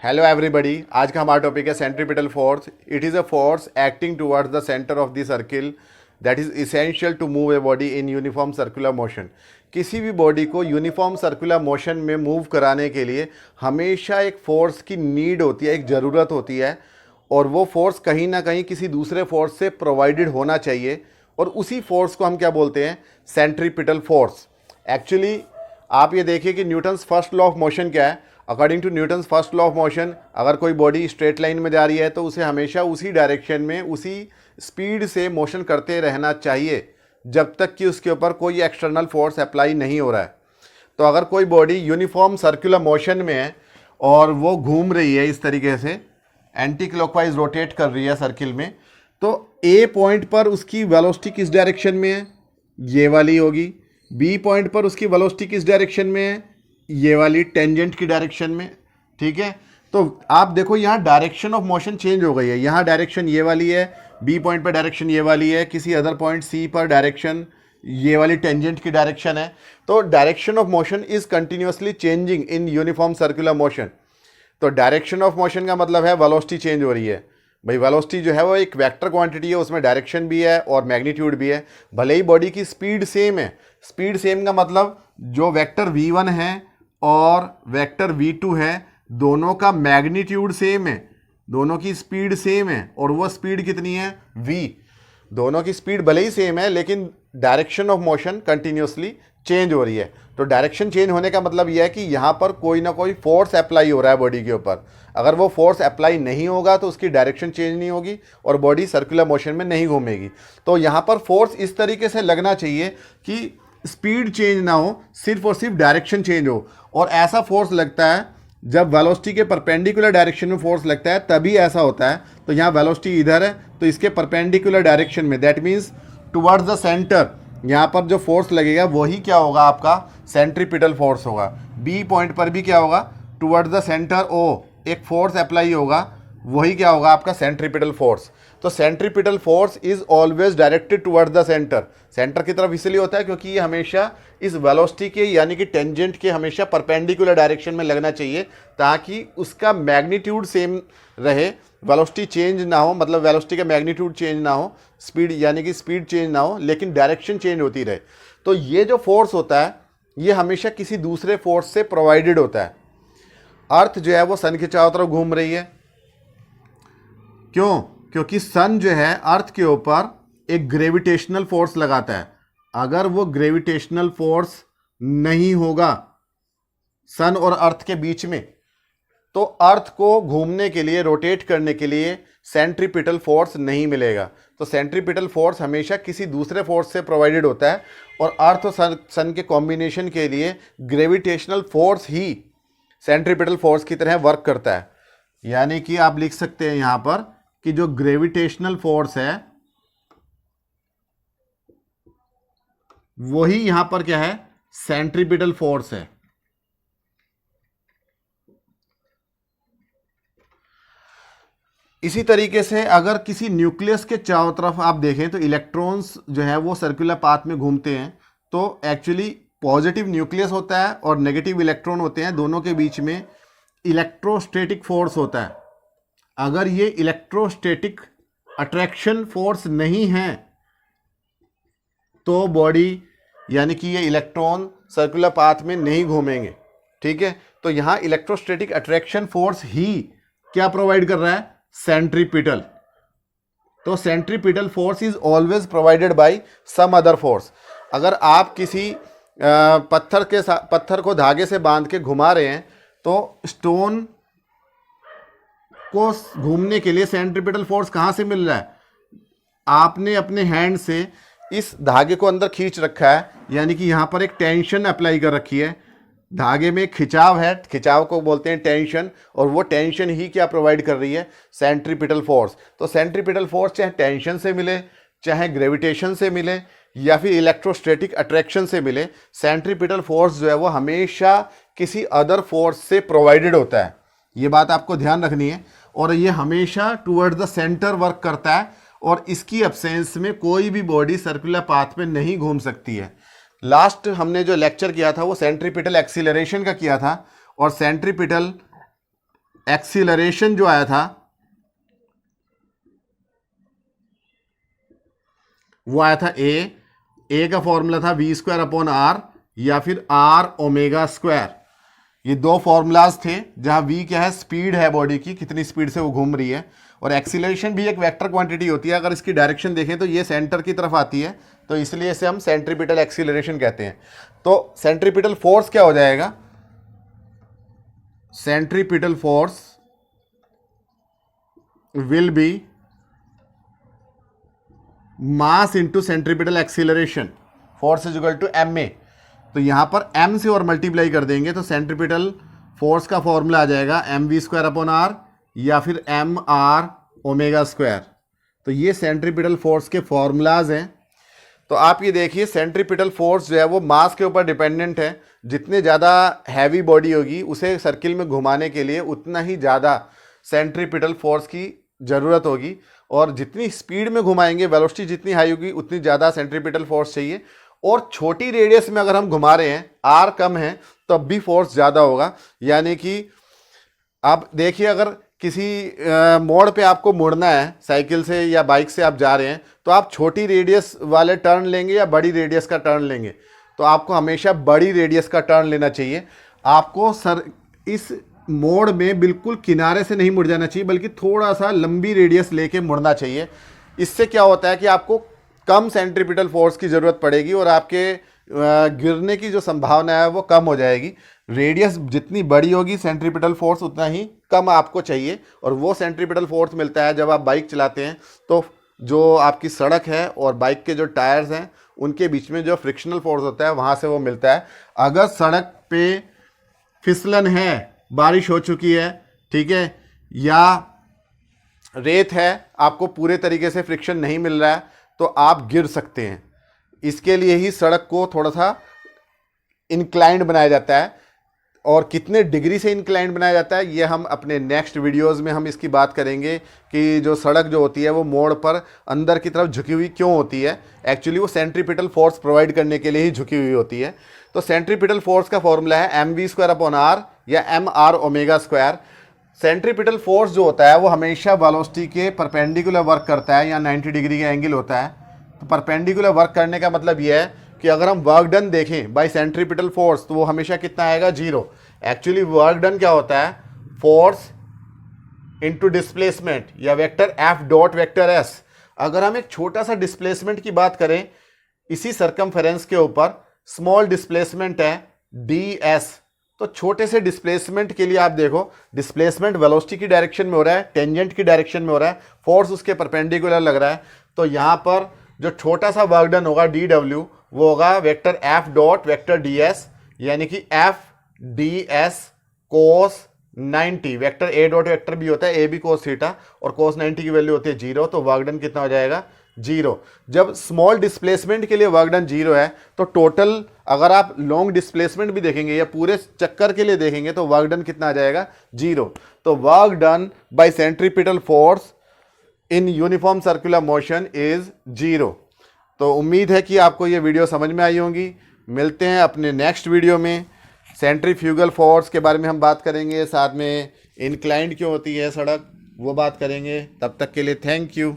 Hello everybody. आज का हमारा टॉपिक है centripetal force. It is a force acting towards the centre of the circle that is essential to move a body in uniform circular motion. किसी भी body को uniform circular motion में move कराने के लिए हमेशा एक फोर्स की नीड होती है, एक ज़रूरत होती है, और वो फोर्स कहीं ना कहीं किसी दूसरे फोर्स से प्रोवाइडेड होना चाहिए, और उसी फोर्स को हम क्या बोलते हैं? Centripetal force. एक्चुअली आप ये देखिए कि Newton's first law of motion क्या है। According to Newton's first law of motion, अगर कोई बॉडी स्ट्रेट लाइन में जा रही है तो उसे हमेशा उसी डायरेक्शन में, उसी स्पीड से मोशन करते रहना चाहिए जब तक कि उसके ऊपर कोई एक्सटर्नल फोर्स अप्लाई नहीं हो रहा है। तो अगर कोई बॉडी यूनिफॉर्म सर्कुलर मोशन में है और वो घूम रही है इस तरीके से, एंटी क्लॉकवाइज रोटेट कर रही है सर्किल में, तो ए पॉइंट पर उसकी वेलोसिटी किस डायरेक्शन में है? ये वाली होगी। बी पॉइंट पर उसकी वेलोसिटी किस डायरेक्शन में है? ये वाली टेंजेंट की डायरेक्शन में। ठीक है, तो आप देखो यहाँ डायरेक्शन ऑफ मोशन चेंज हो गई है। यहाँ डायरेक्शन ये वाली है, बी पॉइंट पर डायरेक्शन ये वाली है, किसी अदर पॉइंट सी पर डायरेक्शन ये वाली टेंजेंट की डायरेक्शन है। तो direction of motion is continuously changing in uniform circular motion. तो डायरेक्शन ऑफ मोशन का मतलब है वेलोसिटी चेंज हो रही है। भाई वेलोसिटी जो है वो एक वेक्टर क्वांटिटी है, उसमें डायरेक्शन भी है और मैग्नीट्यूड भी है। भले ही बॉडी की स्पीड सेम है, स्पीड सेम का मतलब जो वेक्टर v1 है और वेक्टर v2 है, दोनों का मैग्नीट्यूड सेम है, दोनों की स्पीड सेम है, और वो स्पीड कितनी है? v। दोनों की स्पीड भले ही सेम है लेकिन direction of motion continuously change हो रही है। तो डायरेक्शन चेंज होने का मतलब यह है कि यहाँ पर कोई ना कोई फोर्स अप्लाई हो रहा है बॉडी के ऊपर। अगर वो फोर्स अप्लाई नहीं होगा तो उसकी डायरेक्शन चेंज नहीं होगी और बॉडी सर्कुलर मोशन में नहीं घूमेगी। तो यहाँ पर फोर्स इस तरीके से लगना चाहिए कि स्पीड चेंज ना हो, सिर्फ और सिर्फ डायरेक्शन चेंज हो। और ऐसा फोर्स लगता है जब वेलोसिटी के परपेंडिकुलर डायरेक्शन में फोर्स लगता है, तभी ऐसा होता है। तो यहाँ वेलोसिटी इधर है तो इसके परपेंडिकुलर डायरेक्शन में, that means towards the centre, यहाँ पर जो फोर्स लगेगा वही क्या होगा? आपका सेंट्रीपिटल फोर्स होगा। बी पॉइंट पर भी क्या होगा? टुवर्ड्स द सेंटर ओ एक फोर्स अप्लाई होगा, वही क्या होगा? आपका सेंट्रीपिटल फोर्स। तो centripetal force is always directed towards the centre. Centre की तरफ इसलिए होता है क्योंकि ये हमेशा इस वेलोसिटी के यानी कि टेंजेंट के हमेशा परपेंडिकुलर डायरेक्शन में लगना चाहिए, ताकि उसका मैग्नीट्यूड सेम रहे, वेलोसिटी चेंज ना हो, मतलब वेलोसिटी का मैग्नीट्यूड चेंज ना हो, स्पीड यानी कि स्पीड चेंज ना हो, लेकिन डायरेक्शन चेंज होती रहे। तो ये जो फोर्स होता है ये हमेशा किसी दूसरे फोर्स से प्रोवाइडेड होता है। अर्थ जो है वो सन के चारों तरफ घूम रही है। क्यों? क्योंकि सन जो है अर्थ के ऊपर एक ग्रेविटेशनल फोर्स लगाता है। अगर वो ग्रेविटेशनल फोर्स नहीं होगा सन और अर्थ के बीच में, तो अर्थ को घूमने के लिए, रोटेट करने के लिए सेंट्रीपिटल फोर्स नहीं मिलेगा। तो सेंट्रीपिटल फोर्स हमेशा किसी दूसरे फोर्स से प्रोवाइडेड होता है, और अर्थ और सन के कॉम्बिनेशन के लिए ग्रेविटेशनल फोर्स ही सेंट्रीपिटल फोर्स की तरह वर्क करता है। यानी कि आप लिख सकते हैं यहां पर कि जो ग्रेविटेशनल फोर्स है वही यहां पर क्या है? सेंट्रीपिटल फोर्स है। इसी तरीके से अगर किसी न्यूक्लियस के चारों तरफ आप देखें तो इलेक्ट्रॉन्स जो है वो सर्कुलर पाथ में घूमते हैं। तो एक्चुअली पॉजिटिव न्यूक्लियस होता है और नेगेटिव इलेक्ट्रॉन होते हैं, दोनों के बीच में इलेक्ट्रोस्टैटिक फोर्स होता है। अगर ये इलेक्ट्रोस्टैटिक अट्रैक्शन फोर्स नहीं है तो बॉडी यानी कि ये इलेक्ट्रॉन सर्कुलर पाथ में नहीं घूमेंगे। ठीक है, तो यहाँ इलेक्ट्रोस्टैटिक अट्रैक्शन फोर्स ही क्या प्रोवाइड कर रहा है? सेंट्रीपिटल। तो centripetal force is always provided by some other force. अगर आप किसी पत्थर को धागे से बांध के घुमा रहे हैं तो स्टोन को घूमने के लिए सेंट्रीपिटल फोर्स कहाँ से मिल रहा है? आपने अपने हैंड से इस धागे को अंदर खींच रखा है, यानी कि यहाँ पर एक टेंशन अप्लाई कर रखी है। धागे में खिंचाव है, खिंचाव को बोलते हैं टेंशन, और वो टेंशन ही क्या प्रोवाइड कर रही है? Centripetal force. तो सेंट्रीपिटल फोर्स चाहे टेंशन से मिले, चाहे ग्रेविटेशन से मिले, या फिर इलेक्ट्रोस्टैटिक अट्रैक्शन से मिले, सेंट्रीपिटल फोर्स जो है वो हमेशा किसी अदर फोर्स से प्रोवाइडेड होता है। ये बात आपको ध्यान रखनी है। और ये हमेशा टुवर्ड्स द सेंटर वर्क करता है, और इसकी एब्सेंस में कोई भी बॉडी सर्कुलर पाथ में नहीं घूम सकती है। लास्ट हमने जो लेक्चर किया था वो सेंट्रीपिटल एक्सीलरेशन का किया था, और सेंट्रीपिटल एक्सीलरेशन जो आया था वो आया था ए का फॉर्मूला था वी स्क्वायर अपॉन आर या फिर आर ओमेगा स्क्वायर। ये दो फॉर्मूलाज थे, जहां वी क्या है, स्पीड है बॉडी की, कितनी स्पीड से वो घूम रही है, और एक्सीलरेशन भी एक वेक्टर क्वांटिटी होती है। अगर इसकी डायरेक्शन देखें तो ये सेंटर की तरफ आती है, तो इसलिए इसे हम सेंट्रीपिटल एक्सीलरेशन कहते हैं। तो सेंट्रीपिटल फोर्स क्या हो जाएगा, centripetal force will be mass into centripetal acceleration, force is equal to M A. तो यहां पर m से और मल्टीप्लाई कर देंगे तो सेंट्रीपिटल फोर्स का फॉर्मूला आ जाएगा M V square upon R या फिर एम आर ओमेगा स्क्वायर। तो ये सेंट्रीपिटल फोर्स के फॉर्मूलाज हैं। तो आप ये देखिए, सेंट्रीपिटल फोर्स जो है वो मास के ऊपर डिपेंडेंट है। जितने ज़्यादा हैवी बॉडी होगी उसे सर्किल में घुमाने के लिए उतना ही ज़्यादा सेंट्रीपिटल फोर्स की ज़रूरत होगी, और जितनी स्पीड में घुमाएंगे, वेलोसिटी जितनी हाई होगी, उतनी ज़्यादा सेंट्रीपिटल फोर्स चाहिए। और छोटी रेडियस में अगर हम घुमा रहे हैं, आर कम है, तब भी फोर्स ज़्यादा होगा। यानी कि आप देखिए, अगर किसी मोड़ पे आपको मुड़ना है, साइकिल से या बाइक से आप जा रहे हैं, तो आप छोटी रेडियस वाले टर्न लेंगे या बड़ी रेडियस का टर्न लेंगे? तो आपको हमेशा बड़ी रेडियस का टर्न लेना चाहिए। आपको इस मोड़ में बिल्कुल किनारे से नहीं मुड़ जाना चाहिए, बल्कि थोड़ा सा लंबी रेडियस लेके मुड़ना चाहिए। इससे क्या होता है कि आपको कम सेंट्रीपिटल फोर्स की ज़रूरत पड़ेगी और आपके गिरने की जो संभावना है वो कम हो जाएगी। रेडियस जितनी बड़ी होगी, सेंट्रीपिटल फोर्स उतना ही कम आपको चाहिए, और वो सेंट्रीपिटल फोर्स मिलता है जब आप बाइक चलाते हैं। तो जो आपकी सड़क है और बाइक के जो टायर्स हैं उनके बीच में जो फ्रिक्शनल फोर्स होता है, वहाँ से वो मिलता है। अगर सड़क पे फिसलन है, बारिश हो चुकी है, ठीक है, या रेत है, आपको पूरे तरीके से फ्रिक्शन नहीं मिल रहा है, तो आप गिर सकते हैं। इसके लिए ही सड़क को थोड़ा सा इंक्लाइंड बनाया जाता है, और कितने डिग्री से इंक्लाइंड बनाया जाता है ये हम अपने नेक्स्ट वीडियोस में हम इसकी बात करेंगे कि जो सड़क जो होती है वो मोड़ पर अंदर की तरफ झुकी हुई क्यों होती है। एक्चुअली वो सेंट्रीपिटल फोर्स प्रोवाइड करने के लिए ही झुकी हुई होती है। तो सेंट्रीपिटल फोर्स का फॉर्मूला है M V square upon R या M R omega square. Centripetal force जो होता है वो हमेशा वेलोसिटी के परपेंडिकुलर वर्क करता है, या 90 डिग्री का एंगल होता है। तो परपेंडिकुलर वर्क करने का मतलब ये है कि अगर हम वर्क डन देखें बाय सेंट्रीपिटल फोर्स, तो वो हमेशा कितना आएगा, 0। एक्चुअली वर्क डन क्या होता है, फोर्स इनटू डिस्प्लेसमेंट या vector F dot vector S. अगर हम एक छोटा सा डिस्प्लेसमेंट की बात करें इसी सरकमफेरेंस के ऊपर, स्मॉल डिस्प्लेसमेंट है डी एस, तो छोटे से डिस्प्लेसमेंट के लिए आप देखो, डिस्प्लेसमेंट वेलोसिटी की डायरेक्शन में हो रहा है, टेंजेंट की डायरेक्शन में हो रहा है, फोर्स उसके परपेंडिकुलर लग रहा है। तो यहाँ पर जो छोटा सा वर्क डन होगा डी डब्ल्यू, वो होगा vector F dot vector D S, यानी कि F D S cos 90। Vector A dot vector भी होता है, ए बी कोस थीटा, और कोस 90 की वैल्यू होती है 0। तो वर्क डन कितना हो जाएगा, 0। जब स्मॉल डिस्प्लेसमेंट के लिए वर्क डन 0 है, तो टोटल अगर आप लॉन्ग डिस्प्लेसमेंट भी देखेंगे या पूरे चक्कर के लिए देखेंगे तो वर्क डन कितना आ जाएगा, 0। तो work done by centripetal force in uniform circular motion is 0। तो उम्मीद है कि आपको ये वीडियो समझ में आई होगी। मिलते हैं अपने नेक्स्ट वीडियो में। सेंट्रीफ्यूगल फोर्स के बारे में हम बात करेंगे, साथ में इंक्लाइंड क्यों होती है सड़क, वो बात करेंगे। तब तक के लिए थैंक यू।